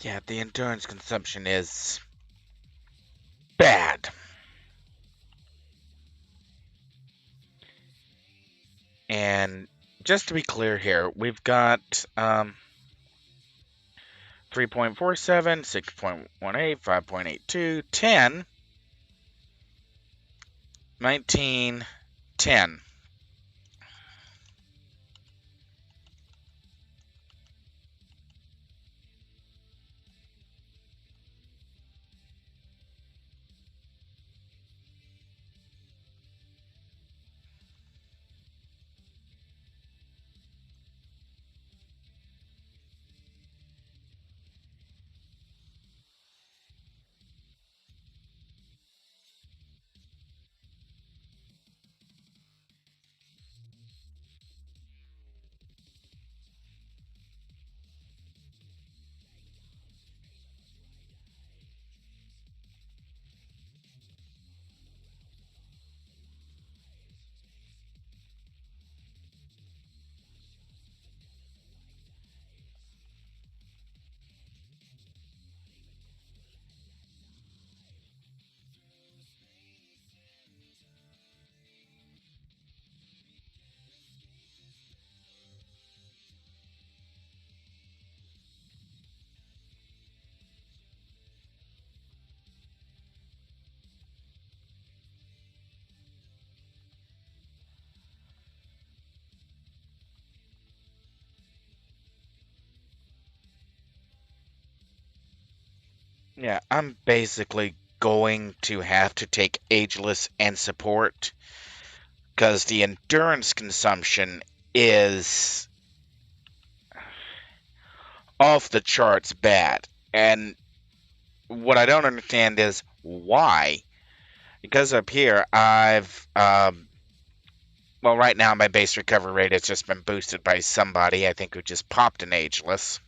Yeah, the endurance consumption is bad. And just to be clear here, we've got 3.47, 6.18, 5.82, 10, 19, 10. Yeah, I'm basically going to have to take ageless and support because the endurance consumption is off the charts bad. And what I don't understand is why. Because up here, well, right now my base recovery rate has just been boosted by somebody, I think, who just popped an ageless.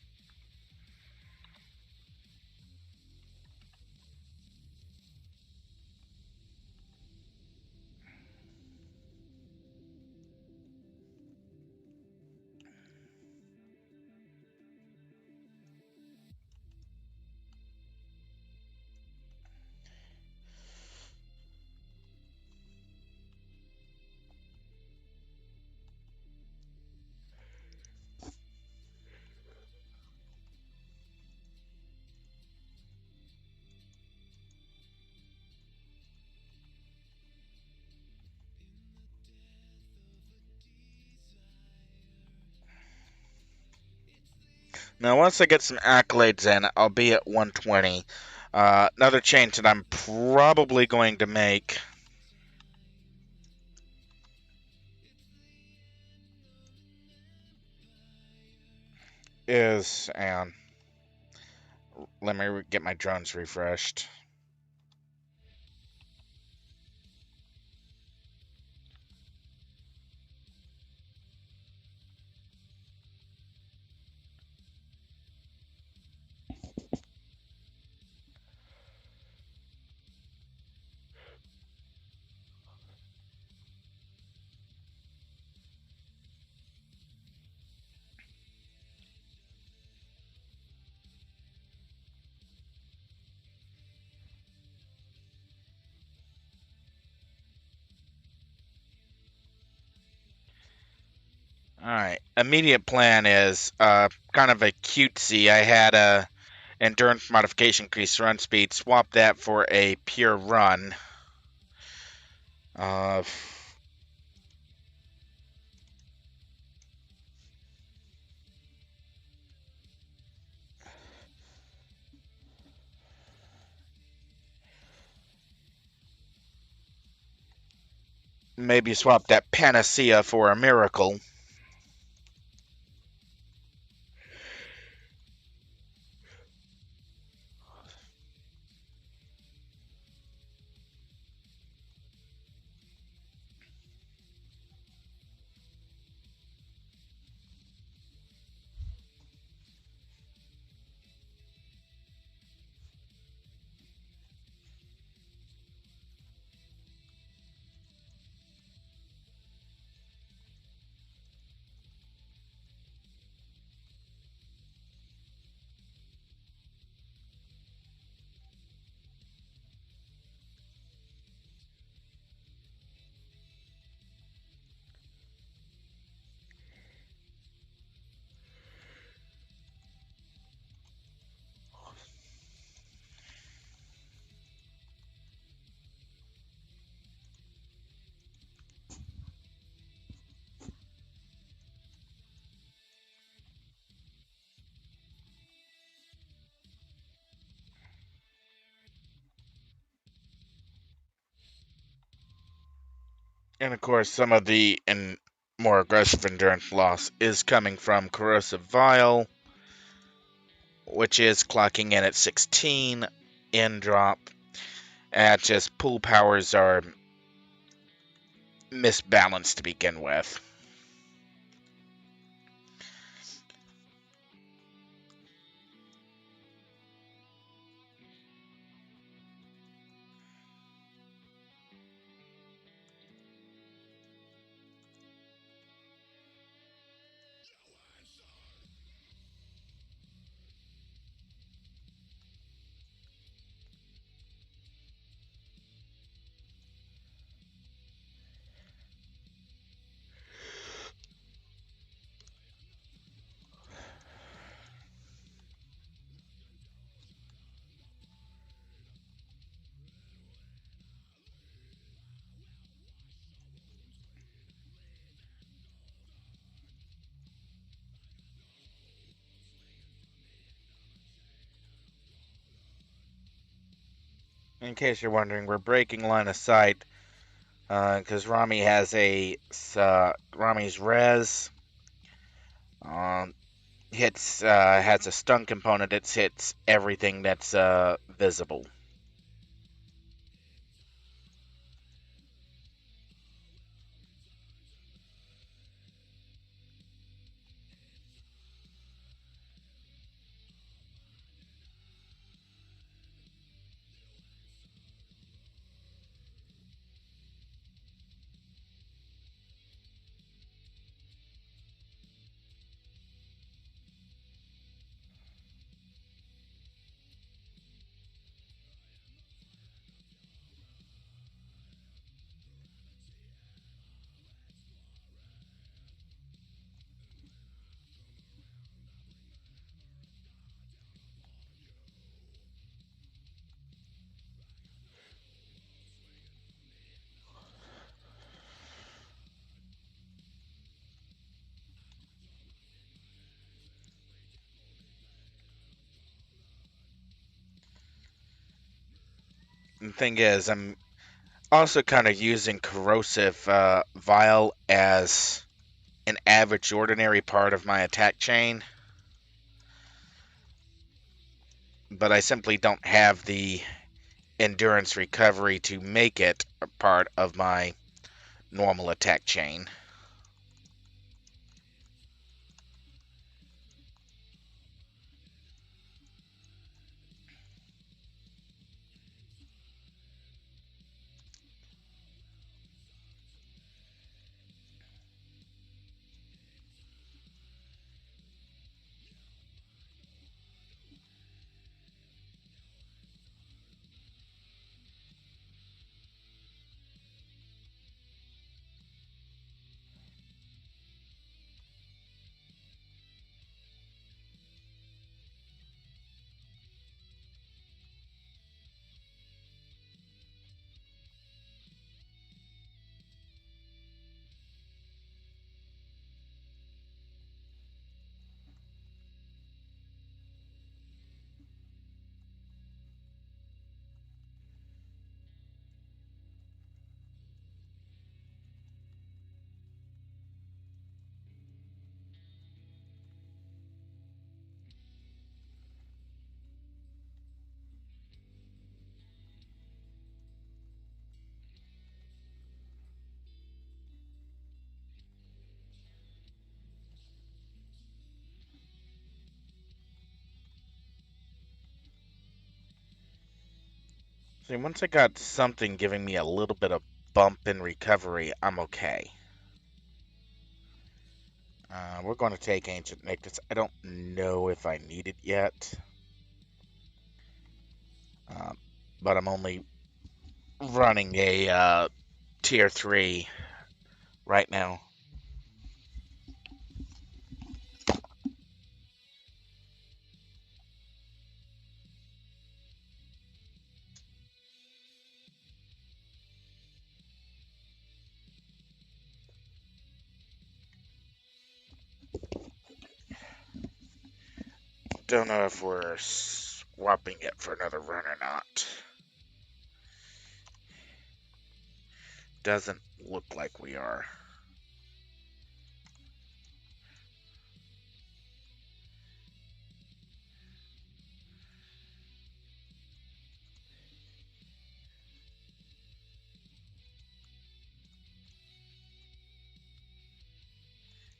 Now, once I get some accolades in, I'll be at 120. Another change that I'm probably going to make is, and let me get my drones refreshed. Alright, immediate plan is kind of a cutesy. I had a endurance modification increase run speed, swap that for a pure run. Uh, Maybe swap that panacea for a miracle. And of course, some of the more aggressive endurance loss is coming from Corrosive Vial, which is clocking in at 16 in drop. And just pool powers are misbalanced to begin with. In case you're wondering, we're breaking line of sight because Rami has Rami's res hits has a stun component. It hits everything that's visible. The thing is, I'm also kind of using Corrosive Vial as an average ordinary part of my attack chain, but I simply don't have the endurance recovery to make it a part of my normal attack chain. See, once I got something giving me a little bit of bump in recovery, I'm okay. We're going to take Ancient Nictus. I don't know if I need it yet, uh, but I'm only running a tier 3 right now. Don't know if we're swapping it for another run or not. doesn't look like we are.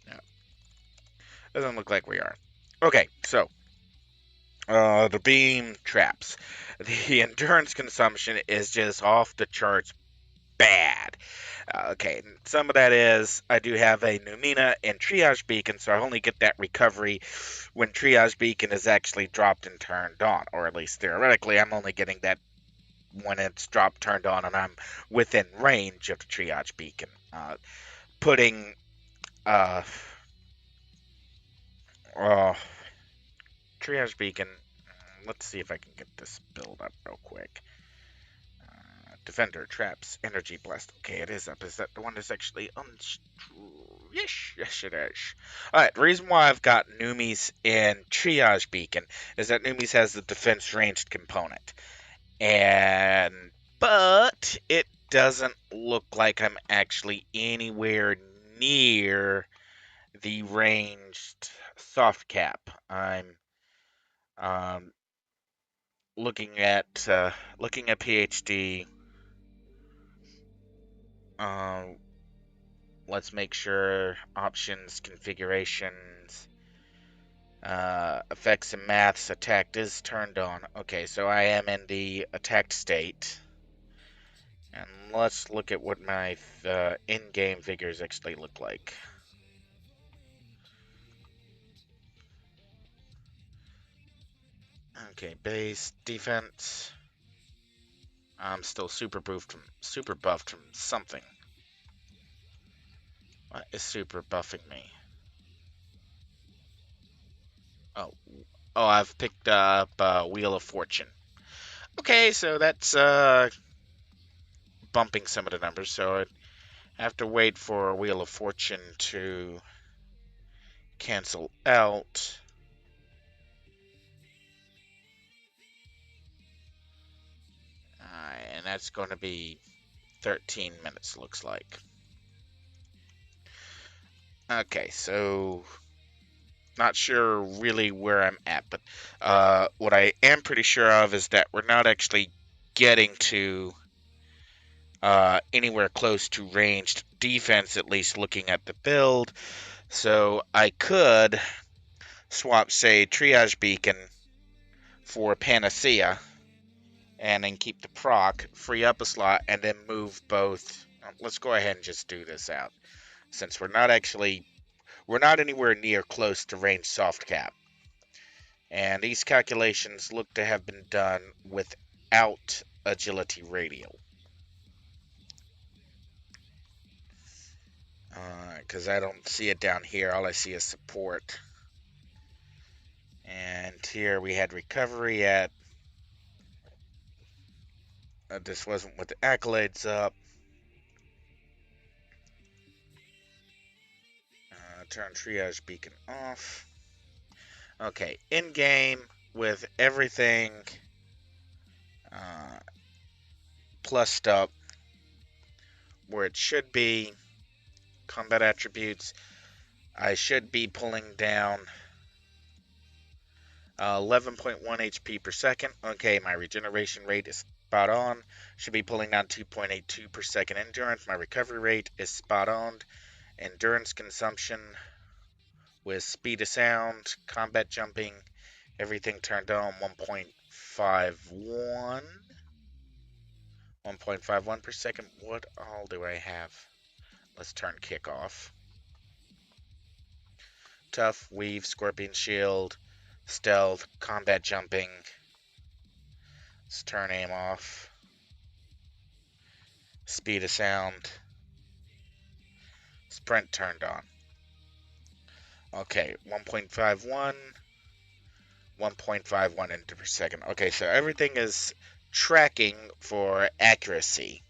No, doesn't look like we are. Okay, so the beam traps. The endurance consumption is just off the charts bad. Okay, some of that is I do have a Numina and Triage Beacon, so I only get that recovery when Triage Beacon is actually dropped and turned on, or at least theoretically, I'm only getting that when it's dropped, turned on, and I'm within range of the Triage Beacon. Putting uh, uh, Triage Beacon. Let's see if I can get this build up real quick. Defender, traps, energy blast. Okay, it is up. Is that the one that's actually yes, it is. Alright, the reason why I've got Numis in Triage Beacon is that Numis has the defense ranged component. But it doesn't look like I'm actually anywhere near the ranged soft cap. I'm um, looking at PhD. Um, let's make sure options, configurations, effects and maths, attacked is turned on. Okay, so I am in the attacked state. And let's look at what my in-game figures actually look like. Okay, base, defense. I'm still super buffed from something. What is super buffing me? Oh, I've picked up Wheel of Fortune. Okay, so that's bumping some of the numbers. So I have to wait for Wheel of Fortune to cancel out. And that's going to be 13 minutes, looks like. Okay, so not sure really where I'm at, but what I am pretty sure of is that we're not actually getting to anywhere close to ranged defense, at least looking at the build. So I could swap, say, Triage Beacon for Panacea, and then keep the proc, free up a slot, and then move both. Let's go ahead and just do this out, since we're not anywhere near close to range soft cap. And these calculations look to have been done without agility radial. Because I don't see it down here. All I see is support. And here we had recovery at... this wasn't with the accolades up. Turn triage beacon off. Okay, in-game with everything plussed up where it should be. Combat attributes. I should be pulling down 11.1 HP per second. Okay, my regeneration rate is spot on. Should be pulling down 2.82 per second endurance. My recovery rate is spot on. Endurance consumption with speed of sound, combat jumping, everything turned on 1.51. 1.51 per second. What all do I have? Let's turn kick off. Tough, weave, scorpion shield, stealth, combat jumping. Let's turn aim off. Speed of sound. Sprint turned on. Okay, 1.51. 1.51 into per second. Okay, so everything is tracking for accuracy.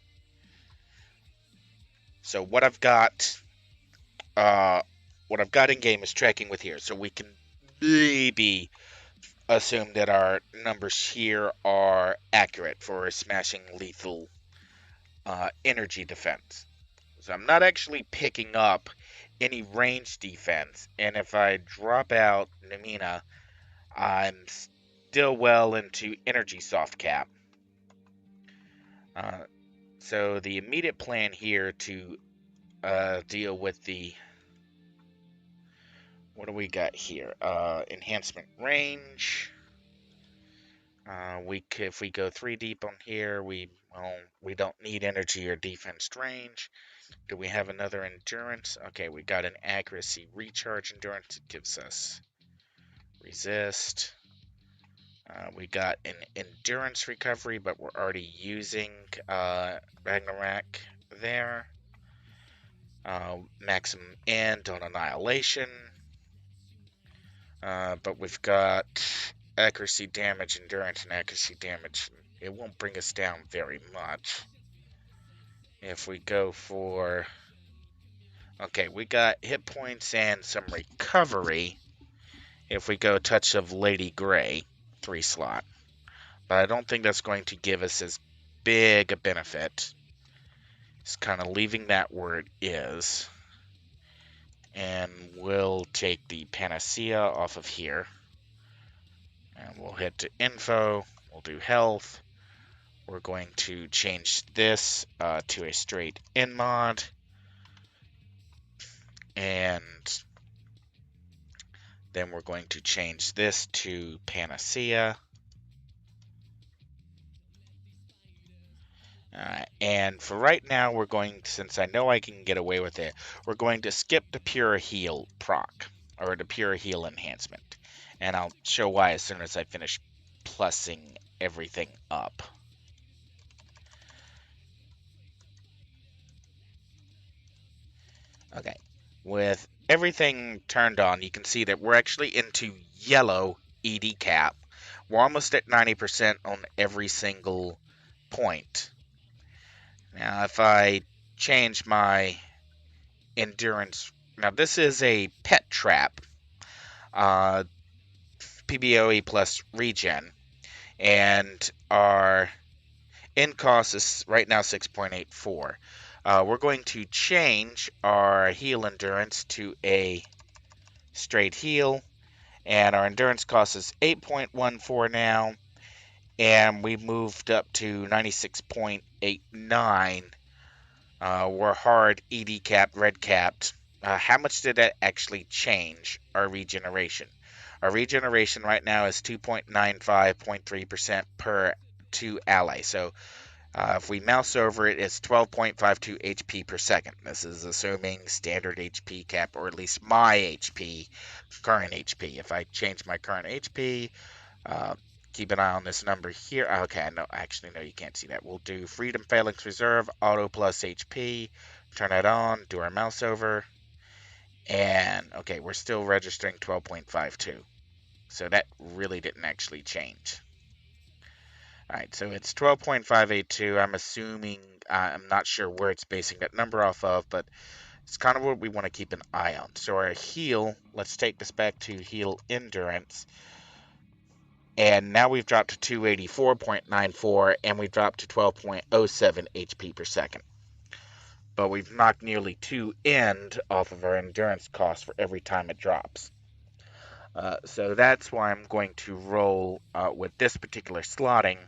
So what I've got in game is tracking with here. So we can maybe assume that our numbers here are accurate for smashing lethal energy defense. So I'm not actually picking up any range defense. And if I drop out Numina, I'm still well into energy soft cap. Uh, so the immediate plan here to deal with the... What do we got here? Enhancement range. If we go 3 deep on here, we don't need energy or defense range. Do we have another endurance? Okay, we got an accuracy recharge endurance. It gives us resist. We got an endurance recovery, but we're already using Ragnarok there. Maximum end on annihilation. But we've got accuracy damage, endurance, and accuracy damage. It won't bring us down very much. If we go for... Okay, we got hit points and some recovery. If we go Touch of Lady Grey, 3 slot. But I don't think that's going to give us as big a benefit. It's kind of leaving that where it is. And we'll take the Panacea off of here. And we'll head to Info. We'll do Health. We're going to change this to a straight in mod. And then we're going to change this to Panacea. And for right now, we're going, since I know I can get away with it, we're going to skip the Pure Heal proc, or the Pure Heal enhancement. And I'll show why as soon as I finish plussing everything up. Okay, with everything turned on, you can see that we're actually into yellow ED cap. We're almost at 90% on every single point. Now, if I change my endurance... Now, this is a pet trap. PBOE plus regen. And our end cost is right now 6.84. We're going to change our heal endurance to a straight heal. And our endurance cost is 8.14 now. And we moved up to 96.89. We're hard ED capped, red capped. How much did that actually change our regeneration? Our regeneration right now is 2.95.3% per 2 ally. So if we mouse over it, it's 12.52 HP per second. This is assuming standard HP cap, or at least my HP, current HP. If I change my current HP, keep an eye on this number here. Okay, no, actually, no, you can't see that. We'll do Freedom Phalanx Reserve, Auto plus HP. Turn that on, do our mouse over. And, okay, we're still registering 12.52. So that really didn't actually change. Alright, so it's 12.582. I'm assuming, I'm not sure where it's basing that number off of, but it's kind of what we want to keep an eye on. So our heal, let's take this back to heal endurance. And now we've dropped to 284.94, and we've dropped to 12.07 HP per second. But we've knocked nearly 2 end off of our endurance cost for every time it drops. So that's why I'm going to roll with this particular slotting.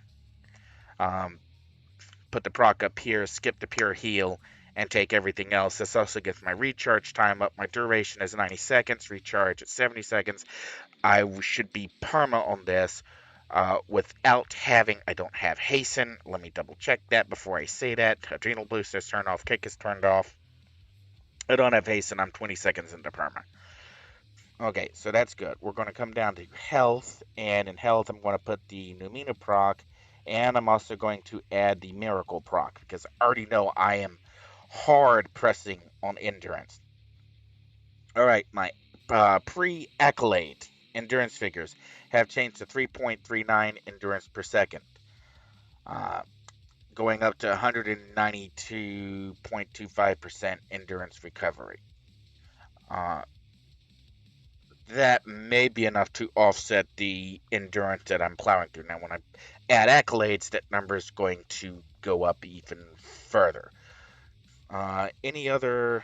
Put the proc up here, skip the pure heal, and take everything else. This also gets my recharge time up. My duration is 90 seconds, recharge at 70 seconds. I should be perma on this without having... I don't have hasten. Let me double check that before I say that. Adrenal boost is turned off. Kick is turned off. I don't have hasten. I'm 20 seconds into perma. Okay, so that's good. We're going to come down to health, and in health I'm going to put the Numina proc, and I'm also going to add the Miracle proc, because I already know I am hard pressing on endurance. Alright, my pre-accolade endurance figures have changed to 3.39 endurance per second, going up to 192.25% endurance recovery. That may be enough to offset the endurance that I'm plowing through. Now, when I add accolades, that number is going to go up even further. Any other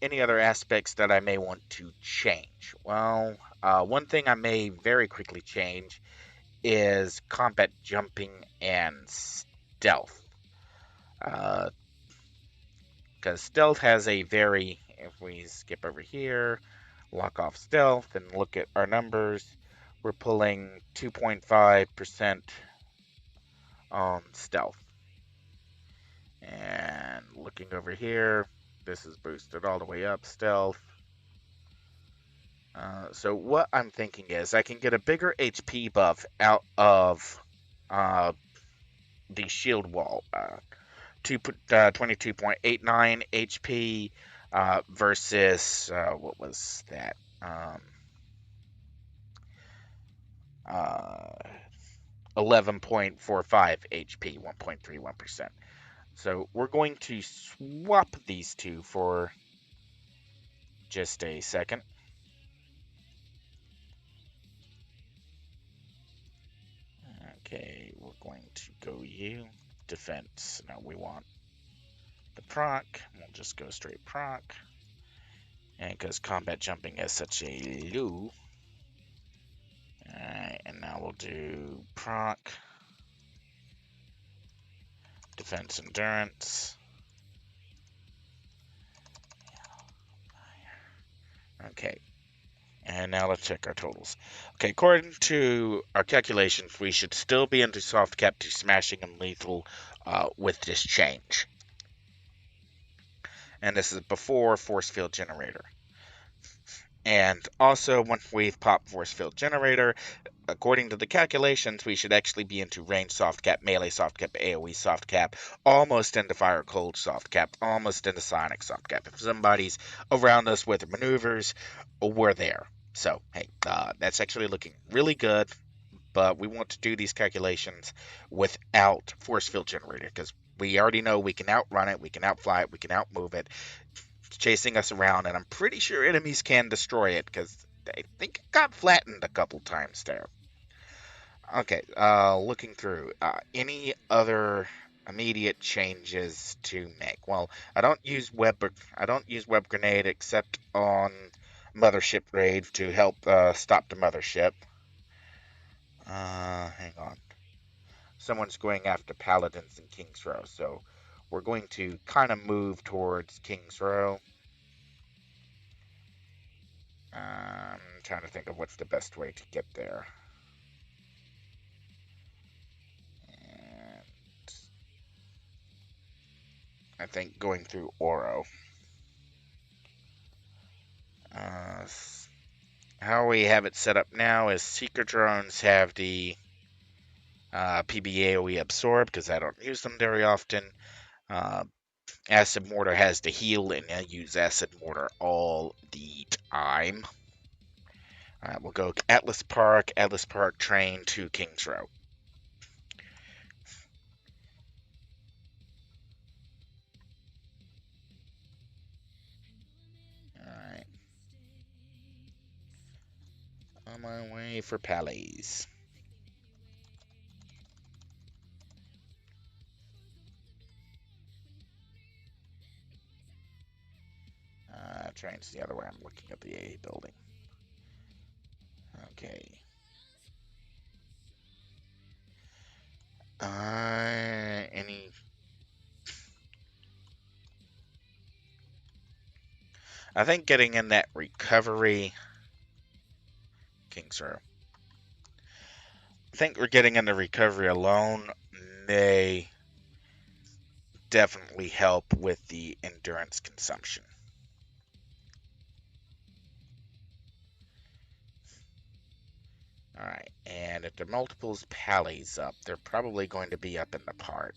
aspects that I may want to change? Well, one thing I may very quickly change is combat jumping and stealth. Because stealth has a very, if we skip over here, lock off stealth and look at our numbers, we're pulling 2.5% on stealth. And looking over here, this is boosted all the way up, stealth. So what I'm thinking is I can get a bigger HP buff out of uh, the shield wall. 22.89 HP versus what was that? Uh, 11.45 HP, 1.31%. So we're going to swap these two for just a second. Okay, we're going to go you. Defense. No, we want the proc. We'll just go straight proc. And because combat jumping is such a low. Alright, and now we'll do proc. Defense endurance. Okay. And now let's check our totals. Okay, according to our calculations, we should still be into soft cap to smashing and lethal with this change. And this is before force field generator. And also, when we've popped force field generator, according to the calculations, we should actually be into range soft cap, melee soft cap, AoE soft cap, almost into fire cold soft cap, almost into sonic soft cap. If somebody's around us with maneuvers, we're there. So, hey, that's actually looking really good, but we want to do these calculations without force field generator, because we already know we can outrun it, we can outfly it, we can outmove it. It's chasing us around, and I'm pretty sure enemies can destroy it, because I think it got flattened a couple times there. Okay, looking through, any other immediate changes to make? Well, I don't use web grenade except on mothership raid to help stop the mothership. Hang on. Someone's going after paladins in King's Row, so we're going to kind of move towards King's Row. I'm trying to think of what's the best way to get there. And I think going through Oro. How we have it set up now is Seeker drones have the PBAOE absorb, because I don't use them very often. Acid mortar has the heal, and I use acid mortar all the time. Alright, we'll go Atlas Park train to King's Row. Alright. On my way for Palais. Train's the other way. I'm looking at the A building. Okay. Any... I think getting in that recovery... King's Row. I think we're getting into recovery alone may definitely help with the endurance consumption. Alright, and if the multiples pallies up, they're probably going to be up in the park.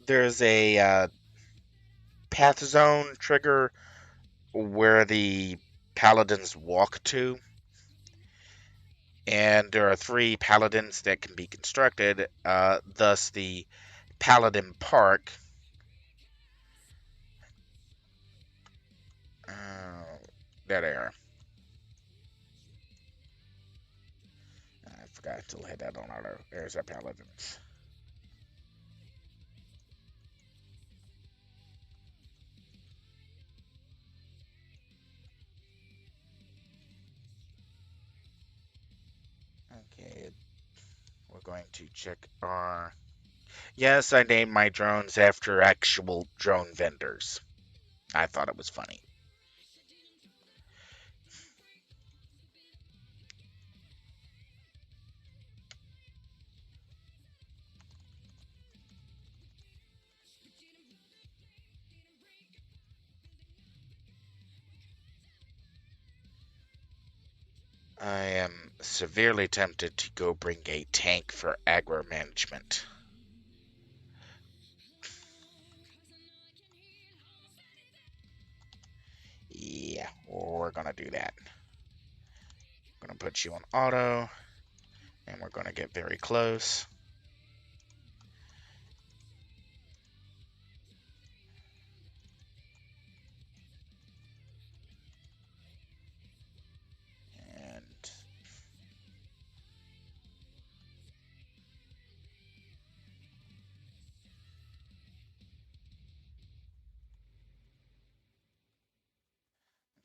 There's a path zone trigger where the paladins walk to, and there are 3 paladins that can be constructed, thus the paladin park. There they are. forgot to hit that on auto. There's our paladins. Okay, we're going to check our... Yes, I named my drones after actual drone vendors. I thought it was funny. I am severely tempted to go bring a tank for aggro management. Yeah, we're gonna do that. I'm gonna put you on auto, and we're gonna get very close. And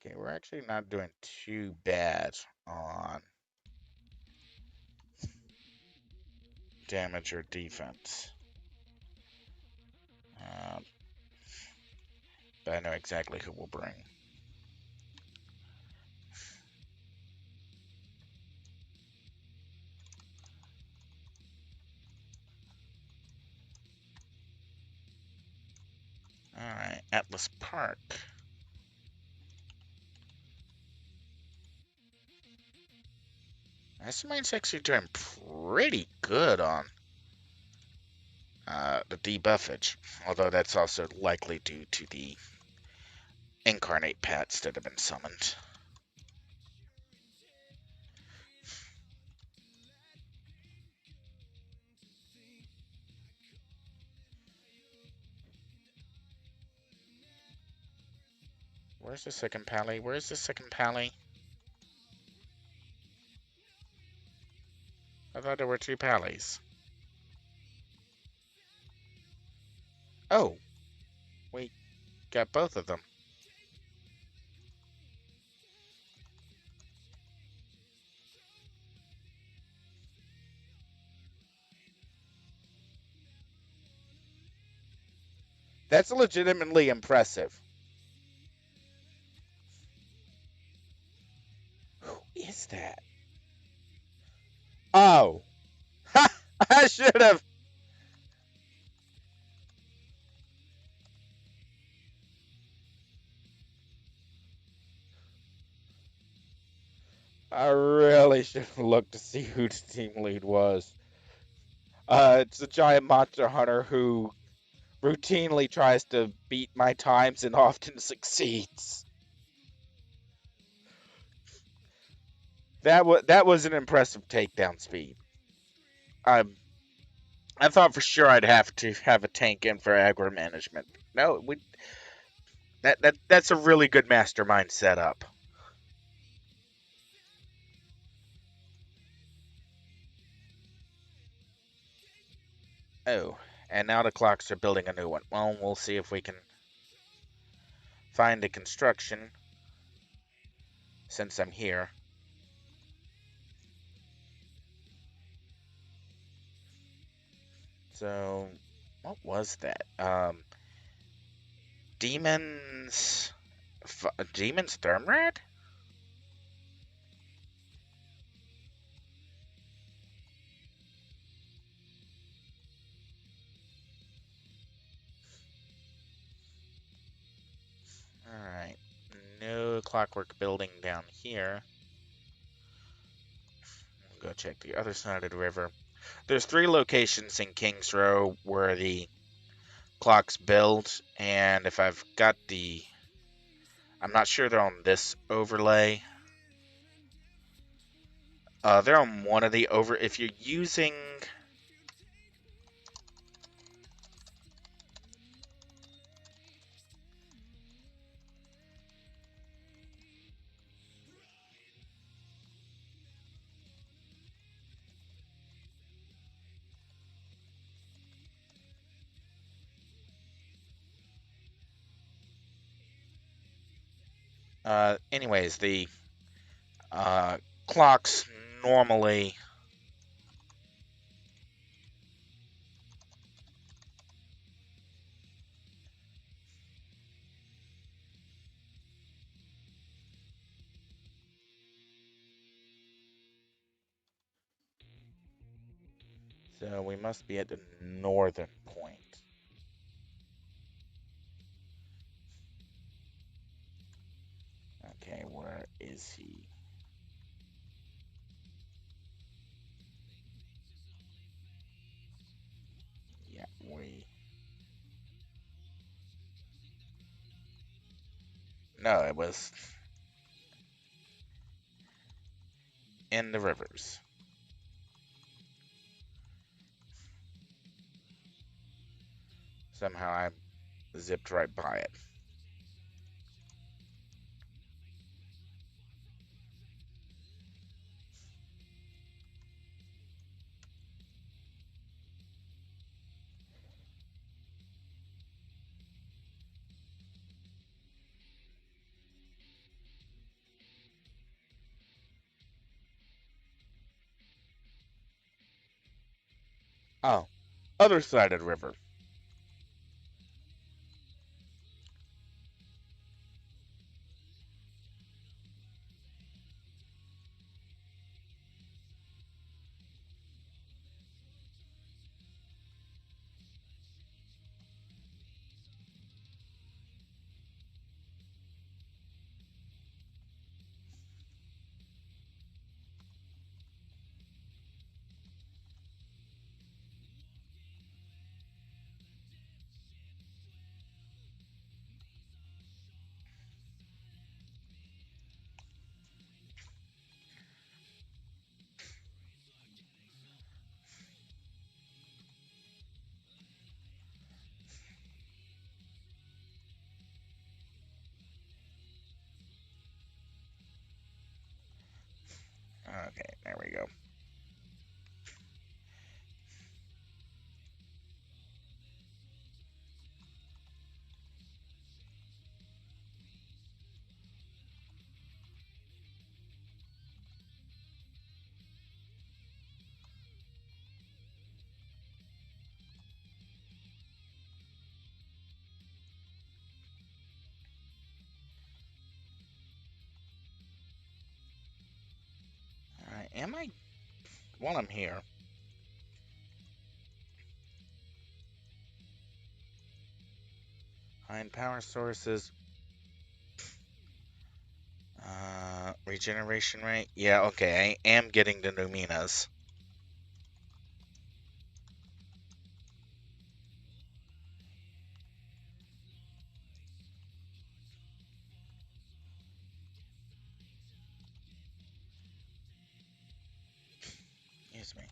okay, we're actually not doing too bad on damage or defense. Um, but I know exactly who we'll bring. Alright, Atlas Park. Mastermind's actually doing pretty good on the debuffage, although that's also likely due to the incarnate pets that have been summoned. Where's the second pally? Where's the second pally? I thought there were two pallies. Oh, we got both of them. That's legitimately impressive. Who is that? Oh. Ha! I should have. I really should have looked to see who the team lead was. It's a giant monster hunter who routinely tries to beat my times and often succeeds. That was an impressive takedown speed. I thought for sure I'd have to have a tank in for aggro management. No, that's a really good mastermind setup. Oh, and now the clocks are building a new one. Well, we'll see if we can find a construction since I'm here. So, what was that? Demons, Demons Thermrad? Alright, no clockwork building down here. We'll go check the other side of the river. There's 3 locations in Kings Row where the clocks build, and if I've got the... I'm not sure they're on this overlay. They're on one of the over... If you're using... Anyways, the uh, clocks normally. So we must be at the northern point. Okay, where is he? Yeah, we. No, it was in the rivers. Somehow I zipped right by it. Oh, other side of the river. Okay, there we go. Am I? While I'm here, find power sources. Regeneration rate. Yeah, okay. I am getting the Numinas. Excuse me.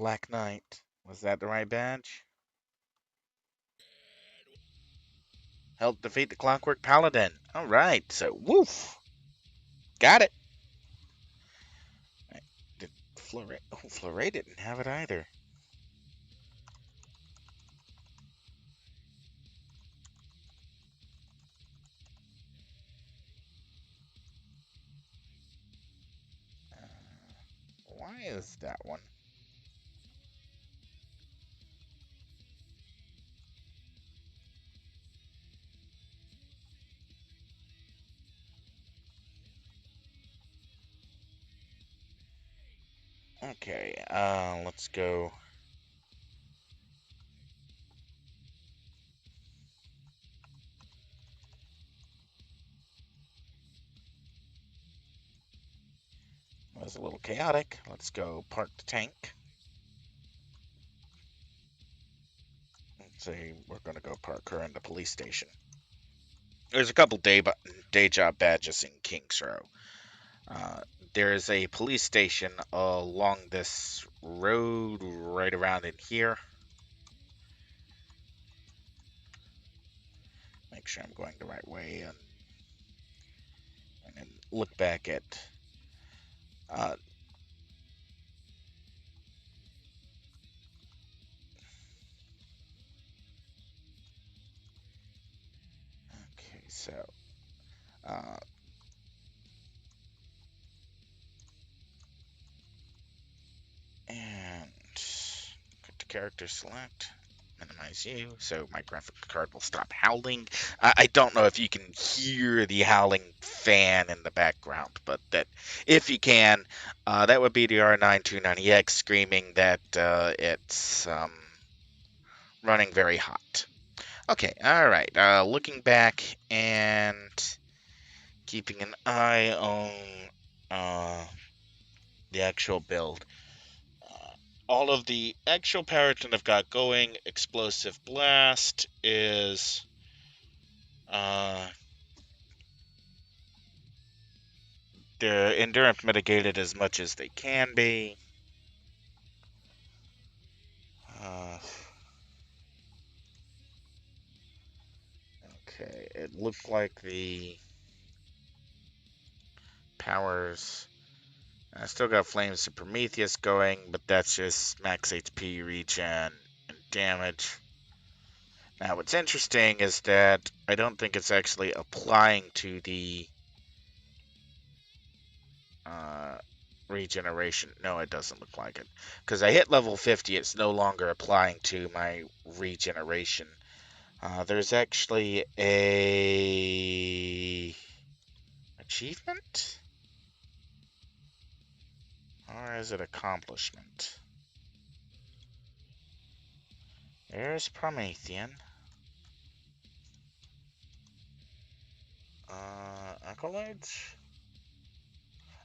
Black Knight. Was that the right badge? Help defeat the Clockwork Paladin. Alright, so woof. Got it. Did Fleury? Oh, Fleury didn't have it either. Why is that one? Okay, let's go. It was a little chaotic. Let's go park the tank. Let's say we're gonna go park her in the police station. There's a couple day job badges in Kings Row. Uh, there's a police station along this road right around in here. Make sure I'm going the right way and then look back at. Uh, okay, so uh, and go to character select. Minimize you, so my graphic card will stop howling. I don't know if you can hear the howling fan in the background, but that if you can, that would be the R9 290X screaming that it's running very hot. Okay, all right. Looking back and keeping an eye on the actual build. All of the actual Paraton I've got going, Explosive Blast is they're endurance mitigated as much as they can be. Okay, it looked like the powers. I still got Flames of Prometheus going, but that's just max HP, regen, and damage. Now, what's interesting is that I don't think it's actually applying to the regeneration. No, it doesn't look like it. Because I hit level 50, it's no longer applying to my regeneration. There's actually a achievement? Or is it accomplishment? There's Promethean. Accolades?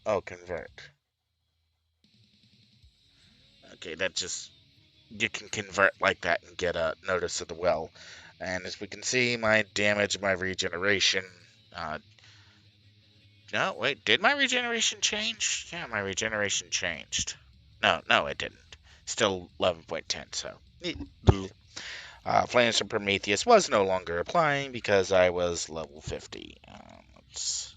Oh, convert. Okay, that just... You can convert like that and get a Notice of the Well. And as we can see, my damage, my regeneration... no, wait, did my regeneration change? Yeah, my regeneration changed. No, it didn't. Still 11.10, so... Flames from Prometheus was no longer applying because I was level 50. Let's...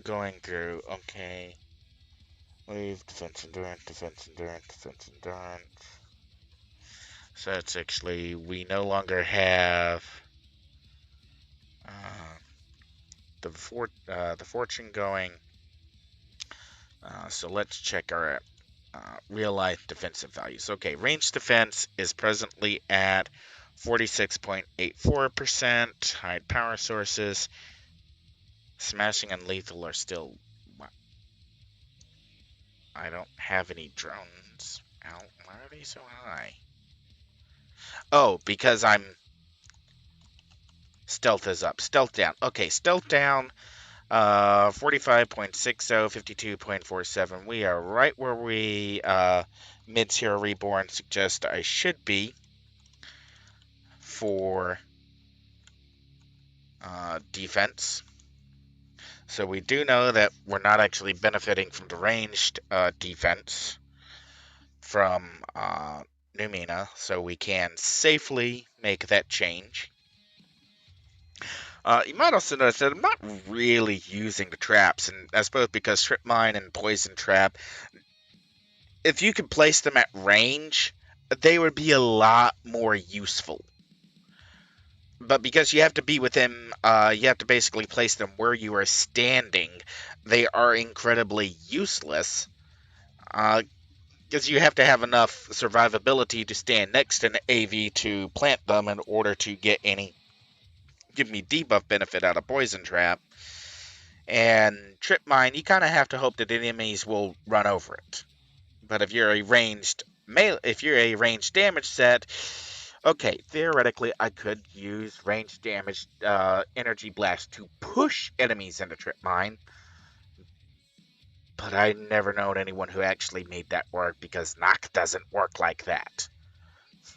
going through, okay. Leave, defense, endurance, defense, endurance, defense, endurance. So that's actually, we no longer have the fortune going. So let's check our real life defensive values. Okay, range defense is presently at 46.84%. Hide power sources. Smashing and lethal are still... I don't have any drones out. Why are they so high? Oh, because I'm... Stealth is up. Stealth down. Okay, stealth down. 45.60, 52.47. We are right where we Mid-Tier Reborn suggest I should be for defense. So we do know that we're not actually benefiting from the ranged defense from Numina, so we can safely make that change. You might also notice that I'm not really using the traps, and that's both because Trip Mine and Poison Trap, if you could place them at range, they would be a lot more useful. But because you have to be within, you have to basically place them where you are standing, they are incredibly useless. Because you have to have enough survivability to stand next to an AV to plant them in order to get any, give me debuff benefit out of Poison Trap. And Trip Mine, you kind of have to hope that enemies will run over it. But if you're a ranged damage set, okay, theoretically I could use ranged damage energy blast to push enemies into Trip Mine. But I never known anyone who actually made that work because knock doesn't work like that.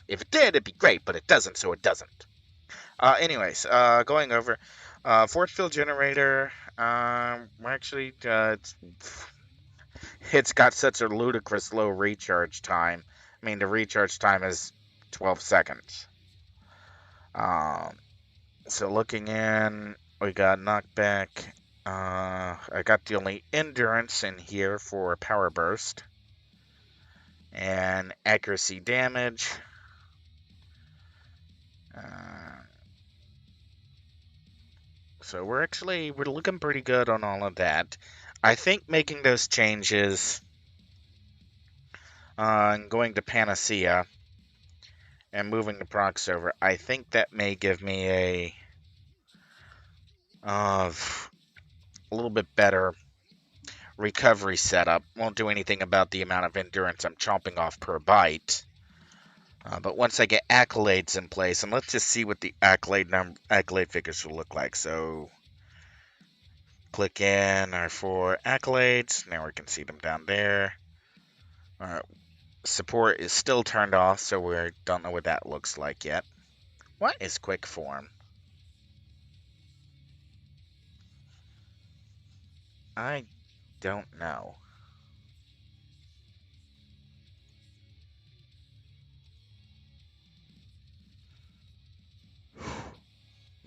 If it did, it'd be great, but it doesn't, so it doesn't. Anyways, going over force field generator. Actually, it's got such a ludicrous low recharge time. I mean, the recharge time is 12 seconds. So looking in, we got knockback. I got the only endurance in here for power burst and accuracy damage. So we're looking pretty good on all of that. I think making those changes and going to Panacea and moving the procs over, I think that may give me a little bit better recovery setup. Won't do anything about the amount of endurance I'm chomping off per bite. But once I get accolades in place, and let's just see what the accolade figures will look like. So click in our 4 accolades. Now we can see them down there. Support is still turned off, so we don't know what that looks like yet. What is quick form? I don't know.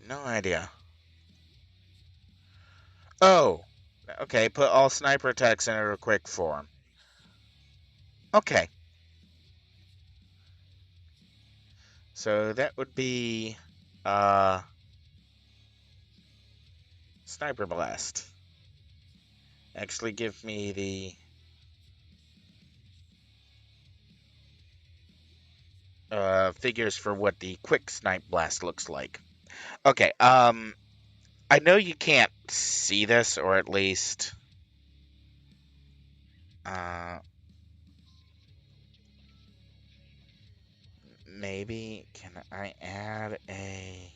No idea. Oh, okay. Put all sniper attacks into a quick form. Okay. So that would be sniper blast. Actually, give me the figures for what the quick snipe blast looks like. Okay. I know you can't see this, or at least maybe can I add a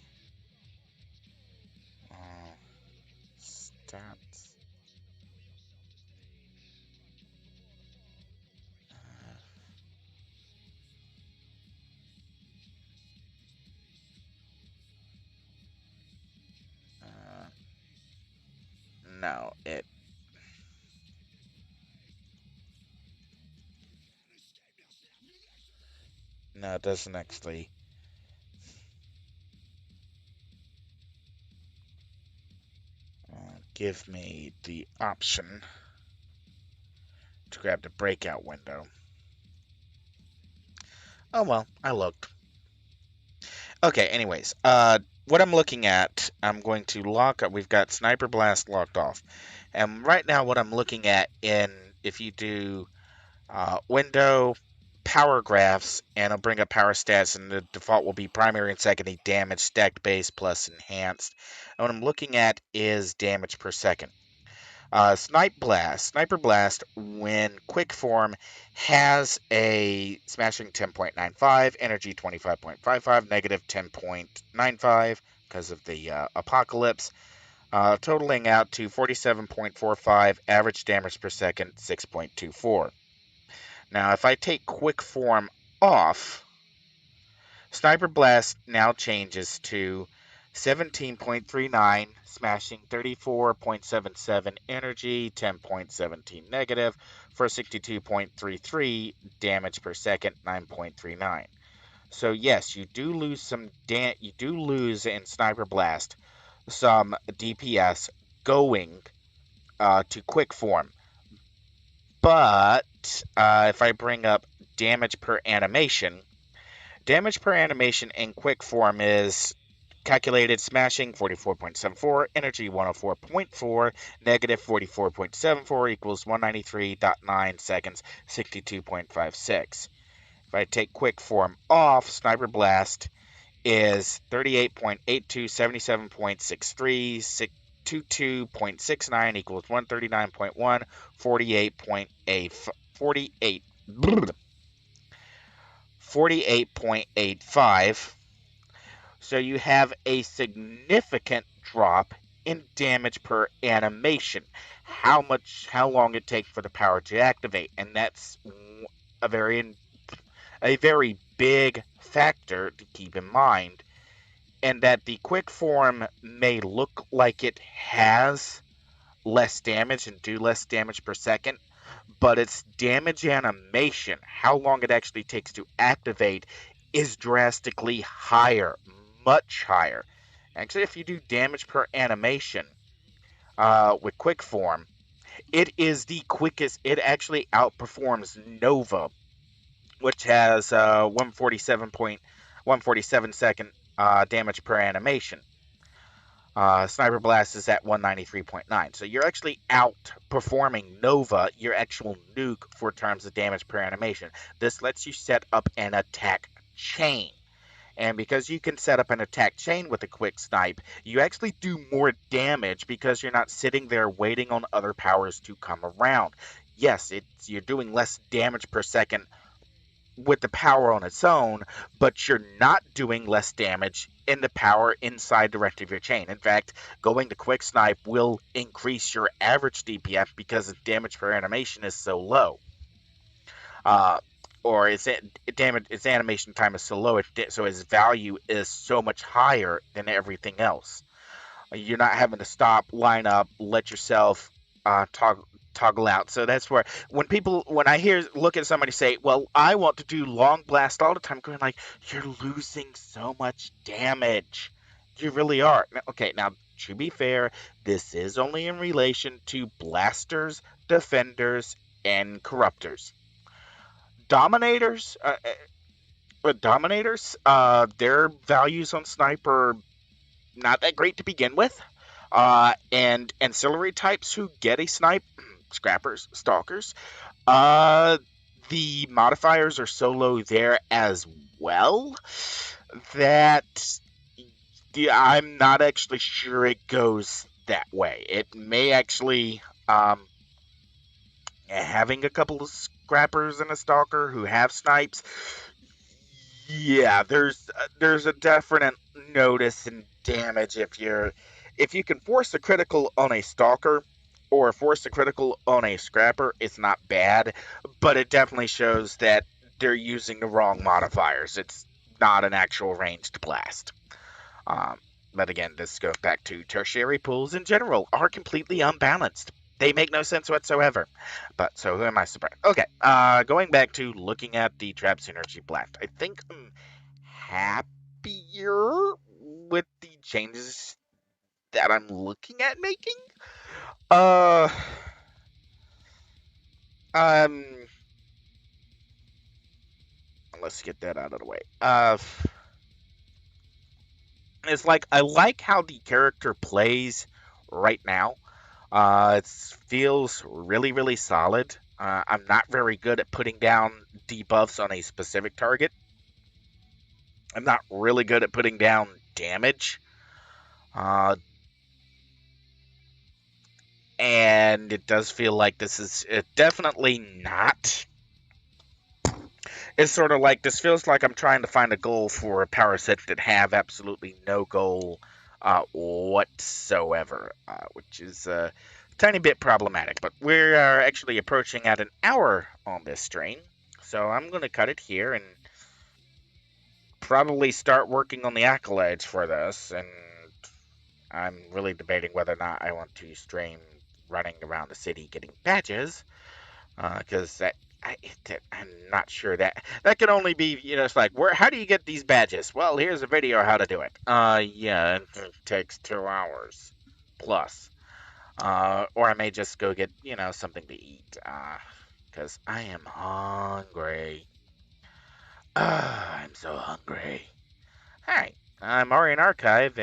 stats? No, it doesn't actually. Give me the option to grab the breakout window. Oh well, I looked. Okay, anyways, what I'm looking at, I'm going to lock up. We've got Sniper Blast locked off. And right now what I'm looking at if you do window, power graphs, and I'll bring up power stats, and the default will be primary and secondary damage, stacked base plus enhanced. And what I'm looking at is damage per second. Sniper Blast, when quick form, has a smashing 10.95, energy 25.55, negative 10.95 because of the apocalypse, totaling out to 47.45, average damage per second 6.24. Now, if I take quick form off, Sniper Blast now changes to 17.39, smashing 34.77 energy, 10.17 negative, for 62.33 damage per second, 9.39. So yes, you do lose in Sniper Blast some DPS going to quick form. But if I bring up damage per animation in quick form is calculated smashing 44.74, energy 104.4, negative 44.74 equals 193.9 seconds, 62.56. If I take quick form off, Sniper Blast is 38.82, 77.63, 22.69 equals 139.1, 48.85. So you have a significant drop in damage per animation. How long it takes for the power to activate, and that's a very big factor to keep in mind. And that the quick form may look like it has less damage and do less damage per second, but its damage animation, how long it actually takes to activate, is drastically higher, much higher. Actually, if you do damage per animation with quick form, it is the quickest. It actually outperforms Nova, which has 147 second damage per animation. Sniper Blast is at 193.9. So you're actually outperforming Nova, your actual nuke, for terms of damage per animation. This lets you set up an attack chain. And because you can set up an attack chain with a quick snipe, you actually do more damage because you're not sitting there waiting on other powers to come around. Yes, you're doing less damage per second with the power on its own, but you're not doing less damage in the power inside the rest of your chain. In fact, going to quick snipe will increase your average DPF because the damage per animation is so low. Or its animation time is so low, so its value is so much higher than everything else. You're not having to stop, line up, let yourself toggle out. So that's where when I look at somebody say, "Well, I want to do long blast all the time," going like, "You're losing so much damage. You really are." Okay, now to be fair, this is only in relation to blasters, defenders, and corruptors. Dominators, their values on sniper not that great to begin with. And ancillary types who get a snipe, scrappers, stalkers, the modifiers are so low there as well that I'm not actually sure it goes that way. It may actually, having a couple of scrappers and a stalker who have snipes, yeah, there's a definite notice and damage if you can force a critical on a stalker or force a critical on a scrapper, it's not bad, but it definitely shows that they're using the wrong modifiers. It's not an actual ranged blast. Um, but again, this goes back to tertiary pools in general are completely unbalanced. They make no sense whatsoever. But so who am I surprised? Okay, going back to looking at the trap synergy blast, I think I'm happier with the changes that I'm looking at making. Uh, um, let's get that out of the way. It's like I like how the character plays right now. It feels really, really solid. I'm not very good at putting down debuffs on a specific target. I'm not really good at putting down damage. And it does feel like this is definitely not. It's sort of like this feels like I'm trying to find a goal for a power set that have absolutely no goal whatsoever, which is a tiny bit problematic. But we are actually approaching at an hour on this stream, so I'm going to cut it here and probably start working on the accolades for this and I'm really debating whether or not I want to stream running around the city getting badges, because I'm not sure that can only be, it's like, how do you get these badges? Well, here's a video on how to do it. Yeah, it takes 2 hours plus. Or I may just go get, something to eat, because I am hungry. I'm so hungry. Hi, I'm Aurian Archive, and